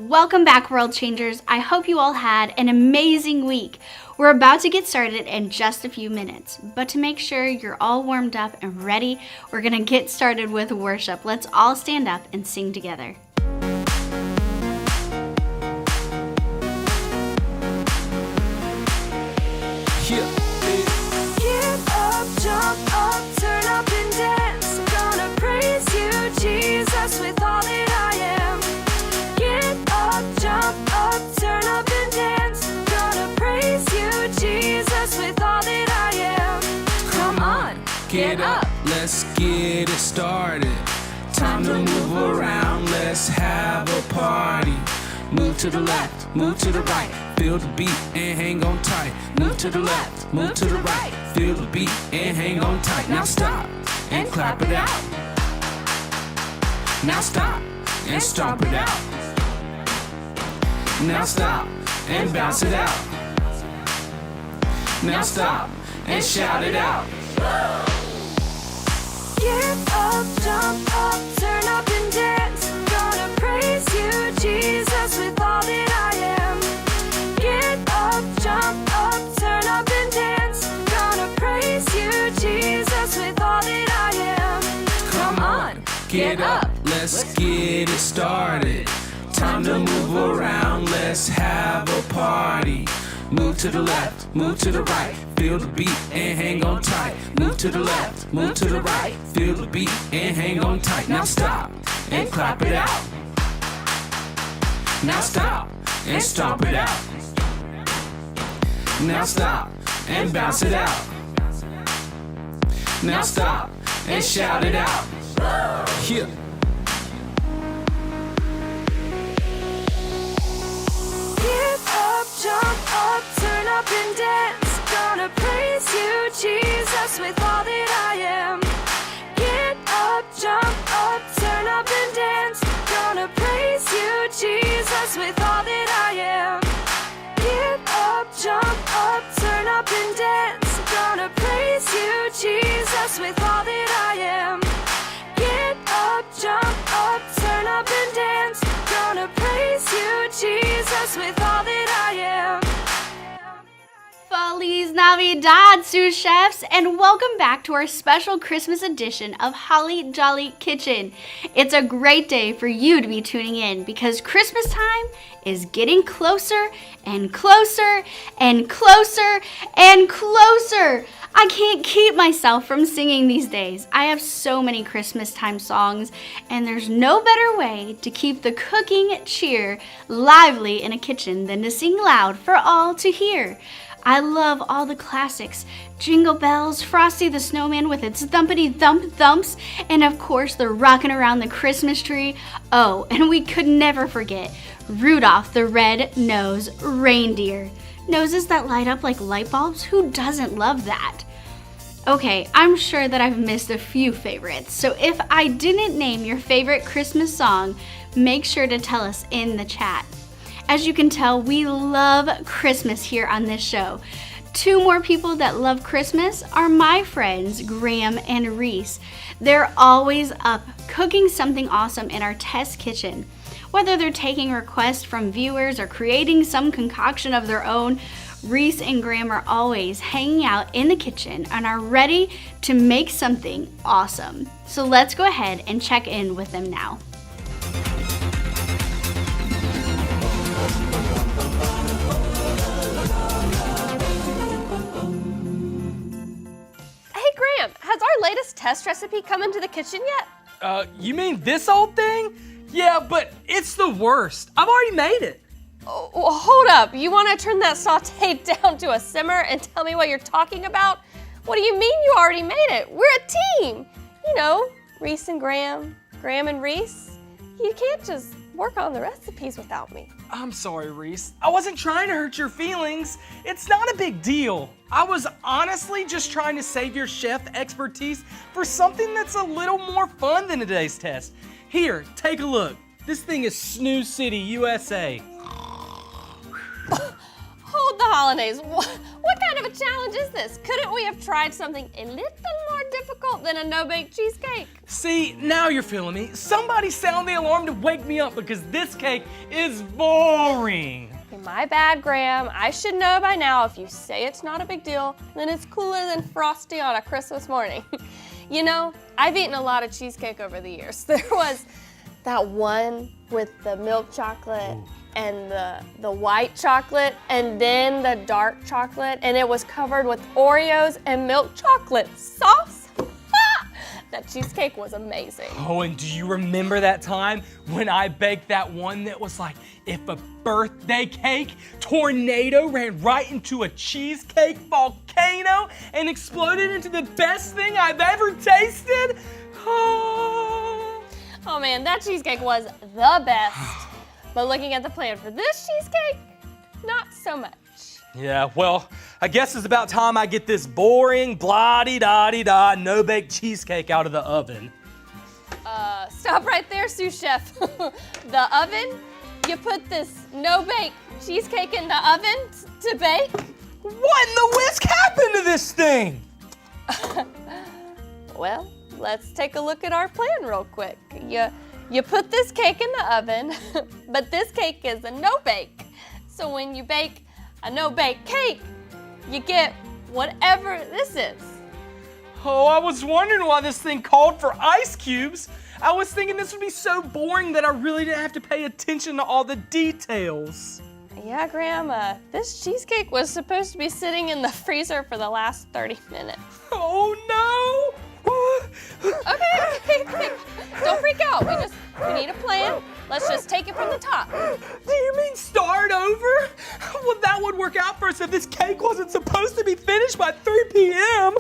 Welcome back, World Changers. I hope you all had an amazing week. We're about to get started in just a few minutes, but to make sure you're all warmed up and ready, we're going to get started with worship. Let's all stand up and sing together. Get up, jump up, turn up and dance. I'm gonna praise you, Jesus, with all that I am. Get up, jump up, turn up and dance. I'm gonna praise you, Jesus, with all that I am. Come on, Get up, let's get it started. Time to move around, let's have a party. Move to the left, move to the right, feel the beat and hang on tight. Move to the left, move to the right, feel the beat and hang on tight. Now stop and clap it out. Now stop and stomp it out. Now stop and bounce it out. Now stop and shout it out. Get up, jump up, turn up and dance. I'm gonna praise you, Jesus, with all that I am. Get up, jump up, turn up and dance. I'm gonna praise you, Jesus, with all that I am. Come on, get up, let's get it started. Time to move around, let's have a party. Move to the left, move to the right, feel the beat and hang on tight. Move to the left, move to the right, feel the beat and hang on tight. Now stop and clap it out. Now stop and stomp it out. Now stop and bounce it out. Now stop and shout it out. Yeah. Get up, jump up, turn up and dance. Gonna praise you, Jesus, with all that I am. Get up, jump up, turn up and dance. Gonna praise you, Jesus, with all that I am. Get up, jump up, turn up and dance. Gonna praise you, Jesus, with all that I am. Get up, jump up, turn up and dance. Gonna praise you, Jesus, with all that I am. Feliz Navidad, sous chefs, and welcome back to our special Christmas edition of Holly Jolly Kitchen. It's a great day for you to be tuning in because Christmas time is getting closer and closer and closer and closer. I can't keep myself from singing these days. I have so many Christmas time songs, and there's no better way to keep the cooking cheer lively in a kitchen than to sing loud for all to hear. I love all the classics, Jingle Bells, Frosty the Snowman with its thumpity thump thumps, and of course the rockin' around the Christmas tree. Oh, and we could never forget Rudolph the Red-Nosed Reindeer. Noses that light up like light bulbs? Who doesn't love that? Okay, I'm sure that I've missed a few favorites, so if I didn't name your favorite Christmas song, make sure to tell us in the chat. As you can tell, we love Christmas here on this show. Two more people that love Christmas are my friends, Graham and Reese. They're always up cooking something awesome in our test kitchen. Whether they're taking requests from viewers or creating some concoction of their own, Reese and Graham are always hanging out in the kitchen and are ready to make something awesome. So let's go ahead and check in with them now. Hey Graham, has our latest test recipe come into the kitchen yet? You mean this old thing? Yeah, but it's the worst. I've already made it. Oh, hold up, you want to turn that saute down to a simmer and tell me what you're talking about? What do you mean you already made it? We're a team. You know, Reese and Graham, Graham and Reese. You can't just work on the recipes without me. I'm sorry, Reese. I wasn't trying to hurt your feelings. It's not a big deal. I was honestly just trying to save your chef expertise for something that's a little more fun than today's test. Here, take a look. This thing is Snooze City, USA. Hold the holidays. What kind of a challenge is this? Couldn't we have tried something a little more difficult than a no-bake cheesecake? See, now you're feeling me. Somebody sound the alarm to wake me up because this cake is boring. Okay, my bad, Graham. I should know by now if you say it's not a big deal, then it's cooler than Frosty on a Christmas morning. You know, I've eaten a lot of cheesecake over the years. There was that one with the milk chocolate and the white chocolate and then the dark chocolate, and it was covered with Oreos and milk chocolate sauce. That cheesecake was amazing. Oh, and do you remember that time when I baked that one that was like, if a birthday cake tornado ran right into a cheesecake volcano and exploded into the best thing I've ever tasted? Oh man, that cheesecake was the best. But looking at the plan for this cheesecake, not so much. Yeah, well, I guess it's about time I get this boring, blah-de-da-de-da, no-bake cheesecake out of the oven. Stop right there, sous chef. The oven? You put this no-bake cheesecake in the oven to bake? What in the whisk happened to this thing? Well, let's take a look at our plan real quick. You put this cake in the oven, but this cake is a no-bake. So when you bake a no-bake cake, you get whatever this is. Oh, I was wondering why this thing called for ice cubes. I was thinking this would be so boring that I really didn't have to pay attention to all the details. Yeah, Graham, this cheesecake was supposed to be sitting in the freezer for the last 30 minutes. Oh no! Okay. Don't freak out. We need a plan. Let's just take it from the top. Do you mean start over? Well, that would work out for us if this cake wasn't supposed to be finished by 3 p.m.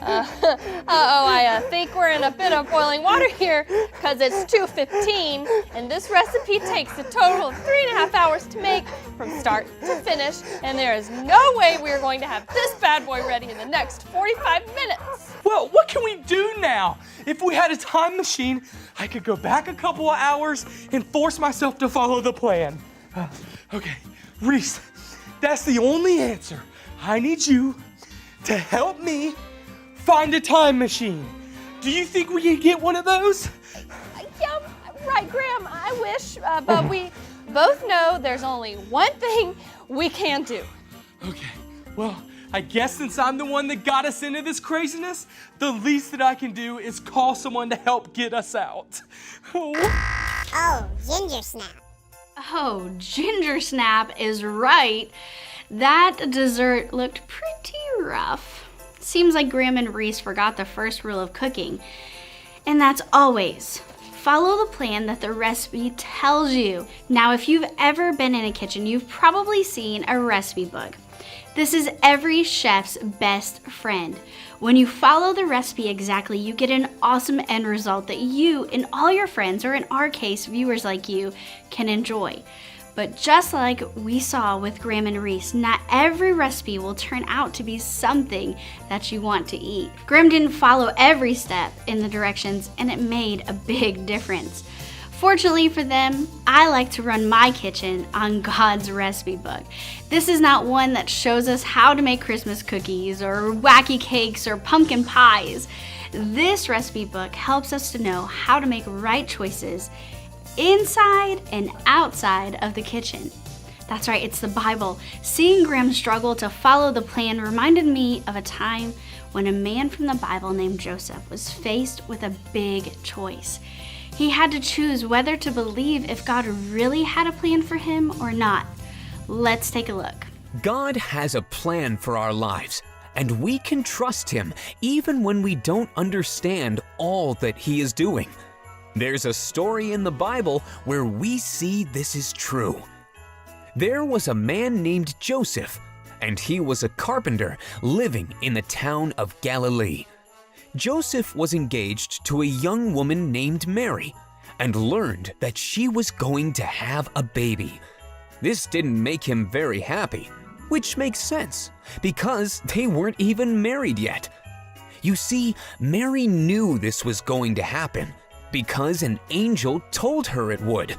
I think we're in a bit of boiling water here because it's 2:15 and this recipe takes a total of 3.5 hours to make from start to finish, and there is no way we're going to have this bad boy ready in the next 45 minutes. Well, what can we do now? If we had a time machine, I could go back a couple of hours and force myself to follow the plan. Okay, Reese, that's the only answer. I need you to help me find a time machine. Do you think we can get one of those? Yeah, right, Graham. I wish, but we both know there's only one thing we can do. Okay, well, I guess since I'm the one that got us into this craziness, the least that I can do is call someone to help get us out. Oh, Ginger Snap. Oh, Ginger Snap is right. That dessert looked pretty rough. Seems like Graham and Reese forgot the first rule of cooking, and that's always follow the plan that the recipe tells you. Now, if you've ever been in a kitchen, you've probably seen a recipe book. This is every chef's best friend. When you follow the recipe exactly, you get an awesome end result that you and all your friends, or in our case, viewers like you, can enjoy. But just like we saw with Graham and Reese, not every recipe will turn out to be something that you want to eat. Graham didn't follow every step in the directions, and it made a big difference. Fortunately for them, I like to run my kitchen on God's recipe book. This is not one that shows us how to make Christmas cookies or wacky cakes or pumpkin pies. This recipe book helps us to know how to make right choices inside and outside of the kitchen. That's right, it's the Bible. Seeing Graham struggle to follow the plan reminded me of a time when a man from the Bible named Joseph was faced with a big choice. He had to choose whether to believe if God really had a plan for him or not. Let's take a look. God has a plan for our lives, and we can trust Him even when we don't understand all that He is doing. There's a story in the Bible where we see this is true. There was a man named Joseph, and he was a carpenter living in the town of Galilee. Joseph was engaged to a young woman named Mary and learned that she was going to have a baby. This didn't make him very happy, which makes sense because they weren't even married yet. You see, Mary knew this was going to happen because an angel told her it would.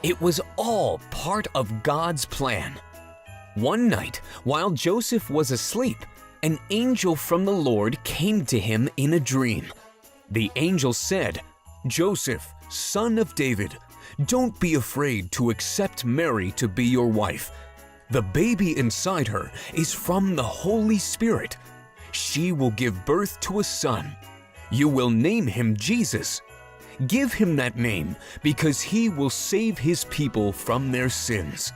It was all part of God's plan. One night, while Joseph was asleep, an angel from the Lord came to him in a dream. The angel said, "Joseph, son of David, don't be afraid to accept Mary to be your wife. The baby inside her is from the Holy Spirit. She will give birth to a son. You will name him Jesus. Give him that name because he will save his people from their sins."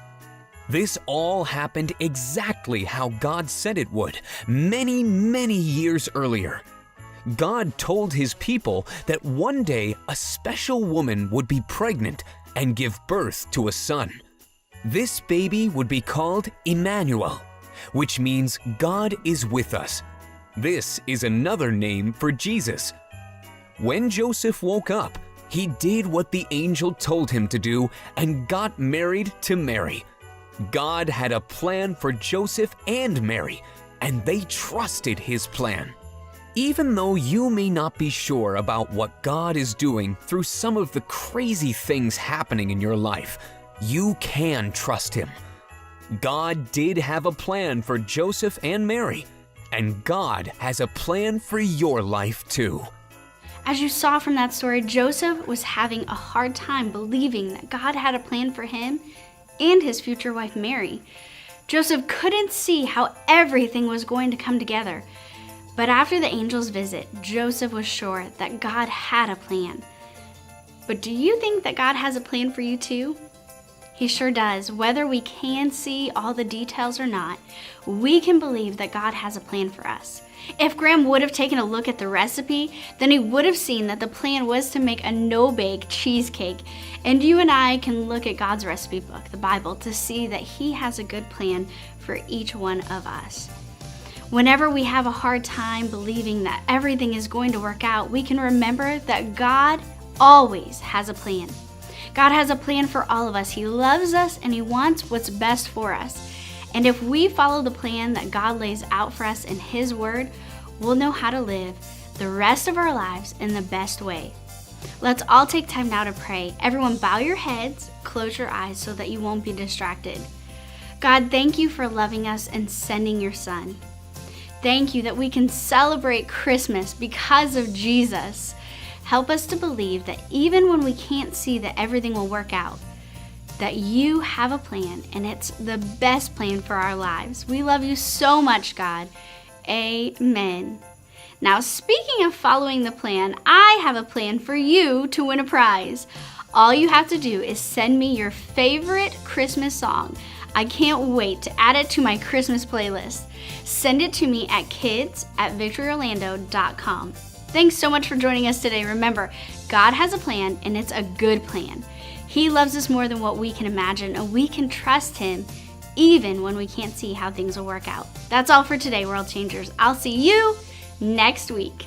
This all happened exactly how God said it would, many, many years earlier. God told his people that one day a special woman would be pregnant and give birth to a son. This baby would be called Emmanuel, which means God is with us. This is another name for Jesus. When Joseph woke up, he did what the angel told him to do and got married to Mary. God had a plan for Joseph and Mary, and they trusted his plan. Even though you may not be sure about what God is doing through some of the crazy things happening in your life, you can trust him. God did have a plan for Joseph and Mary, and God has a plan for your life too. As you saw from that story, Joseph was having a hard time believing that God had a plan for him and his future wife Mary. Joseph couldn't see how everything was going to come together. But after the angel's visit, Joseph was sure that God had a plan. But do you think that God has a plan for you too? He sure does. Whether we can see all the details or not, we can believe that God has a plan for us. If Graham would have taken a look at the recipe, then he would have seen that the plan was to make a no-bake cheesecake. And you and I can look at God's recipe book, the Bible, to see that he has a good plan for each one of us. Whenever we have a hard time believing that everything is going to work out, we can remember that God always has a plan. God has a plan for all of us. He loves us and he wants what's best for us. And if we follow the plan that God lays out for us in his word, we'll know how to live the rest of our lives in the best way. Let's all take time now to pray. Everyone bow your heads, close your eyes so that you won't be distracted. God, thank you for loving us and sending your son. Thank you that we can celebrate Christmas because of Jesus. Help us to believe that even when we can't see that everything will work out, that you have a plan and it's the best plan for our lives. We love you so much, God. Amen. Now, speaking of following the plan, I have a plan for you to win a prize. All you have to do is send me your favorite Christmas song. I can't wait to add it to my Christmas playlist. Send it to me at kids@victoryorlando.com. Thanks so much for joining us today. Remember, God has a plan and it's a good plan. He loves us more than what we can imagine, and we can trust him even when we can't see how things will work out. That's all for today, World Changers. I'll see you next week.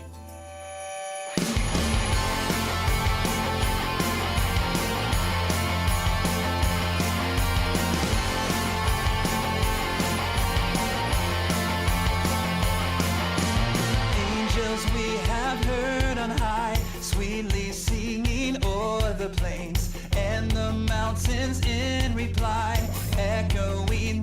Angels we have heard on high, sweetly singing o'er the plains and the mountains in reply, echoing